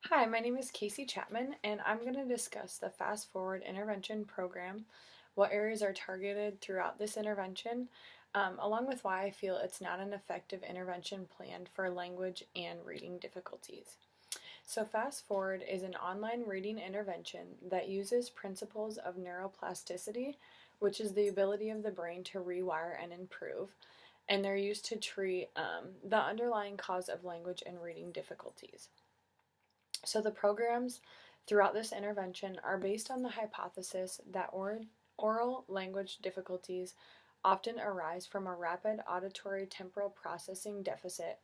Hi, my name is Kaci Chapman, and I'm going to discuss the Fast Forward Intervention Program, what areas are targeted throughout this intervention, along with why I feel it's not an effective intervention planned for language and reading difficulties. So, Fast Forward is an online reading intervention that uses principles of neuroplasticity, which is the ability of the brain to rewire and improve, and they're used to treat the underlying cause of language and reading difficulties. So the programs throughout this intervention are based on the hypothesis that oral language difficulties often arise from a rapid auditory temporal processing deficit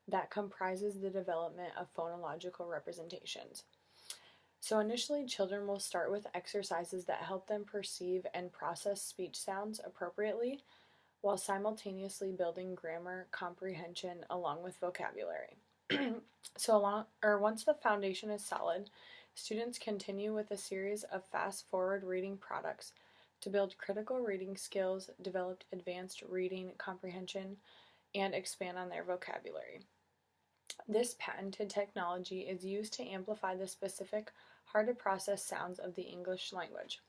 that comprises the development of phonological representations. So initially, children will start with exercises that help them perceive and process speech sounds appropriately while simultaneously building grammar comprehension along with vocabulary. Once the foundation is solid, students continue with a series of fast-forward reading products to build critical reading skills, develop advanced reading comprehension, and expand on their vocabulary. This patented technology is used to amplify the specific, hard-to-process sounds of the English language.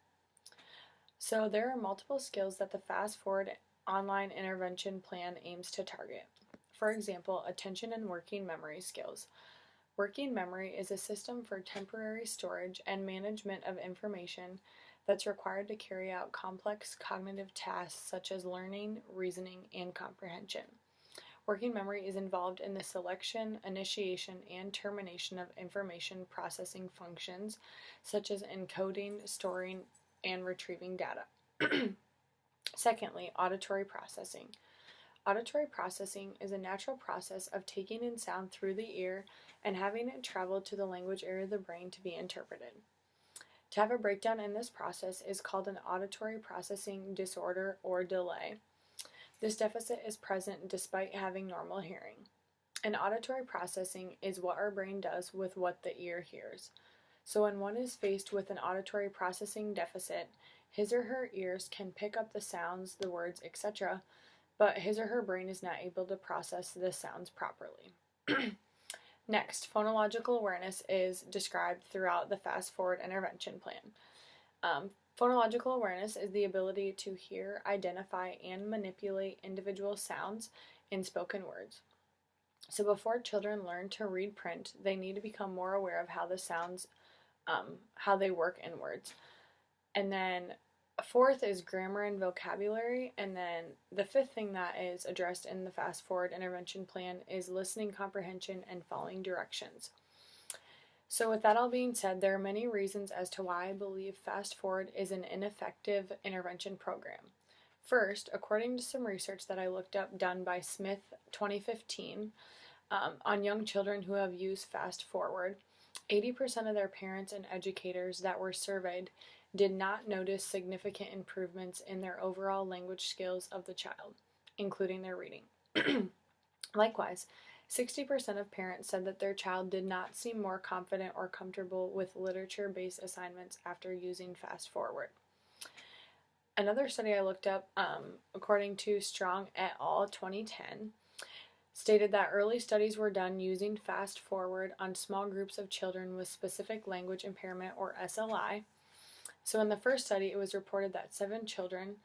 So there are multiple skills that the fast-forward online intervention plan aims to target. For example, attention and working memory skills. Working memory is a system for temporary storage and management of information that's required to carry out complex cognitive tasks such as learning, reasoning, and comprehension. Working memory is involved in the selection, initiation, and termination of information processing functions such as encoding, storing, and retrieving data. Secondly, auditory processing. Auditory processing is a natural process of taking in sound through the ear and having it travel to the language area of the brain to be interpreted. To have a breakdown in this process is called an auditory processing disorder or delay. This deficit is present despite having normal hearing. And auditory processing is what our brain does with what the ear hears. So when one is faced with an auditory processing deficit, his or her ears can pick up the sounds, the words, etc., but his or her brain is not able to process the sounds properly. Next, phonological awareness is described throughout the Fast Forward intervention plan. Phonological awareness is the ability to hear, identify, and manipulate individual sounds in spoken words. So before children learn to read print, they need to become more aware of how the sounds, how they work in words. And then fourth is grammar and vocabulary, and then the fifth thing that is addressed in the Fast Forward intervention plan is listening comprehension and following directions. So with that all being said, there are many reasons as to why I believe Fast Forward is an ineffective intervention program. First, according to some research that I looked up done by Smith 2015 on young children who have used Fast Forward, 80% of their parents and educators that were surveyed did not notice significant improvements in their overall language skills of the child, including their reading. Likewise, 60% of parents said that their child did not seem more confident or comfortable with literature-based assignments after using Fast Forward. Another study I looked up, according to Strong et al. 2010, stated that early studies were done using Fast Forward on small groups of children with specific language impairment, or SLI. So in the first study, it was reported that 7 children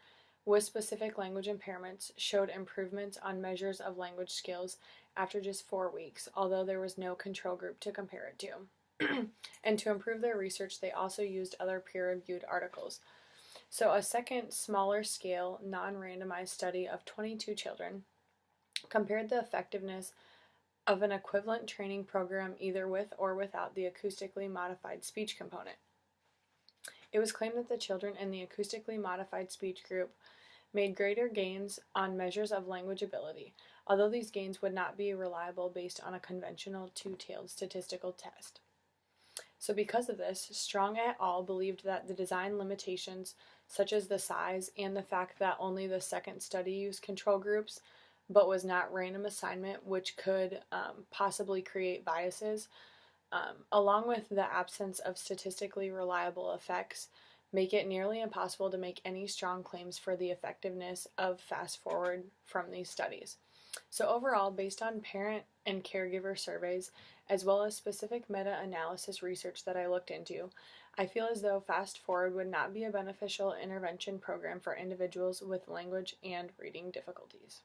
with specific language impairments showed improvements on measures of language skills after just 4 weeks, although there was no control group to compare it to. And to improve their research, they also used other peer-reviewed articles. So a second, smaller scale, non-randomized study of 22 children compared the effectiveness of an equivalent training program either with or without the acoustically modified speech component. It was claimed that the children in the acoustically modified speech group made greater gains on measures of language ability, although these gains would not be reliable based on a conventional two-tailed statistical test. So because of this, Strong et al. Believed that the design limitations, such as the size and the fact that only the second study used control groups, but was not random assignment, which could possibly create biases, along with the absence of statistically reliable effects, make it nearly impossible to make any strong claims for the effectiveness of Fast Forward from these studies. So overall, based on parent and caregiver surveys, as well as specific meta-analysis research that I looked into, I feel as though ForWord would not be a beneficial intervention program for individuals with language and reading difficulties.